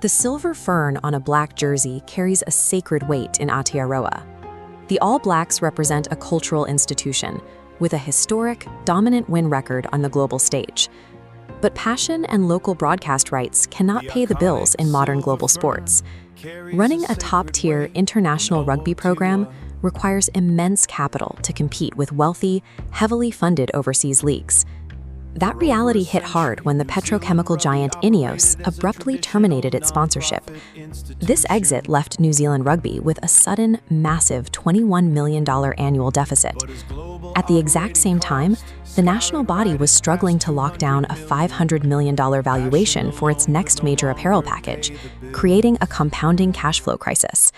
The silver fern on a black jersey carries a sacred weight in Aotearoa. The All Blacks represent a cultural institution with a historic, dominant win record on the global stage. But passion and local broadcast rights cannot pay the bills in modern global sports. Running a top-tier international rugby program requires immense capital to compete with wealthy, heavily funded overseas leagues. That reality hit hard when the petrochemical giant Ineos abruptly terminated its sponsorship. This exit left New Zealand Rugby with a sudden, massive $21 million annual deficit. At the exact same time, the national body was struggling to lock down a $500 million valuation for its next major apparel package, creating a compounding cash flow crisis.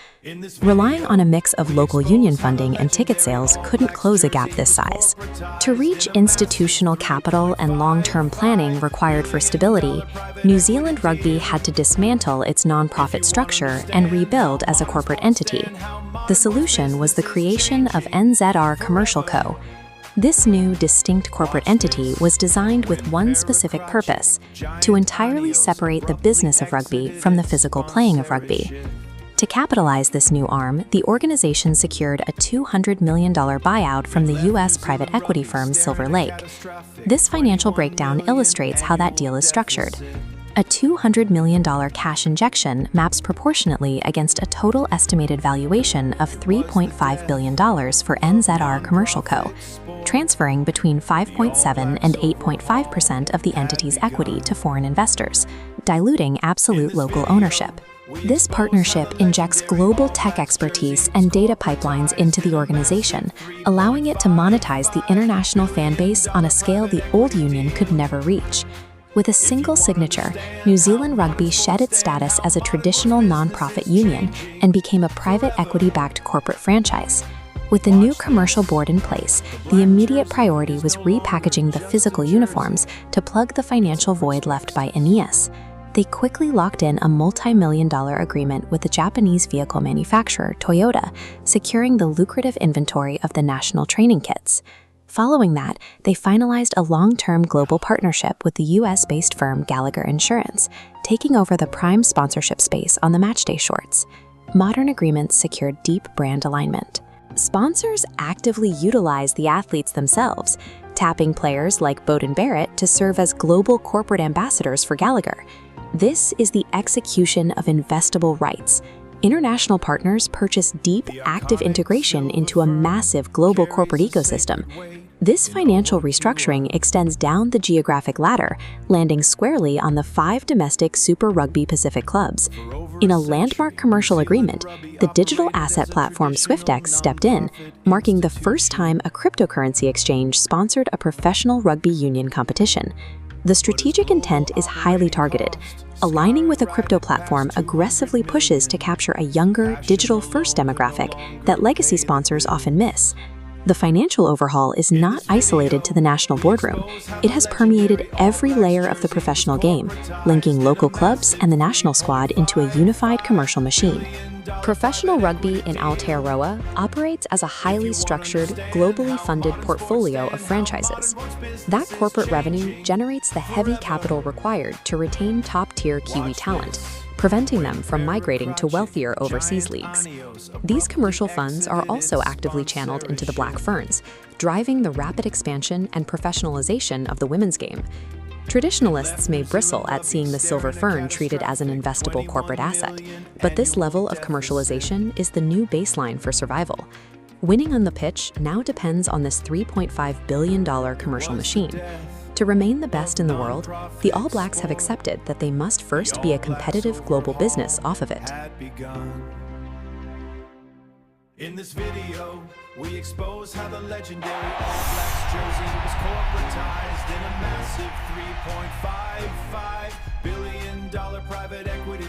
Relying on a mix of local union funding and ticket sales couldn't close a gap this size. To reach institutional capital and long-term planning required for stability, New Zealand Rugby had to dismantle its non-profit structure and rebuild as a corporate entity. The solution was the creation of NZR CommercialCo. This new, distinct corporate entity was designed with one specific purpose: to entirely separate the business of rugby from the physical playing of rugby. To capitalize this new arm, the organization secured a $200 million buyout from the U.S. private equity firm Silver Lake. This financial breakdown illustrates how that deal is structured. A $200 million cash injection maps proportionately against a total estimated valuation of $3.5 billion for NZR CommercialCo, transferring between 5.7% and 8.5% of the entity's equity to foreign investors, diluting absolute local ownership. This partnership injects global tech expertise and data pipelines into the organization, allowing it to monetize the international fan base on a scale the old union could never reach. With a single signature, New Zealand Rugby shed its status as a traditional non-profit union and became a private equity-backed corporate franchise. With the new commercial board in place, the immediate priority was repackaging the physical uniforms to plug the financial void left by Ineos. They quickly locked in a multi-million-dollar agreement with the Japanese vehicle manufacturer Toyota, securing the lucrative inventory of the national training kits. Following that, they finalized a long-term global partnership with the US-based firm Gallagher Insurance, taking over the prime sponsorship space on the matchday shorts. Modern agreements secured deep brand alignment. Sponsors actively utilize the athletes themselves, tapping players like Beauden Barrett to serve as global corporate ambassadors for Gallagher. This is the execution of investable rights. International partners purchase deep, active integration into a massive global corporate ecosystem. This financial restructuring extends down the geographic ladder, landing squarely on the 5 domestic Super Rugby Pacific clubs. In a landmark commercial agreement, the digital asset platform SwiftX stepped in, marking the first time a cryptocurrency exchange sponsored a professional rugby union competition. The strategic intent is highly targeted. Aligning with a crypto platform aggressively pushes to capture a younger, digital-first demographic that legacy sponsors often miss. The financial overhaul is not isolated to the national boardroom. It has permeated every layer of the professional game, linking local clubs and the national squad into a unified commercial machine. Professional rugby in Aotearoa operates as a highly structured, globally funded portfolio of franchises. That corporate revenue generates the heavy capital required to retain top-tier Kiwi talent, preventing them from migrating to wealthier overseas leagues. These commercial funds are also actively channeled into the Black Ferns, driving the rapid expansion and professionalization of the women's game. Traditionalists may bristle at seeing the silver fern treated as an investable corporate asset, but this level of commercialization is the new baseline for survival. Winning on the pitch now depends on this $3.5 billion commercial machine. To remain the best in the world, the All Blacks have accepted that they must first be a competitive global business off of it. In this video, we expose how the legendary All Blacks jersey was corporatized in a massive $3.55 billion private equity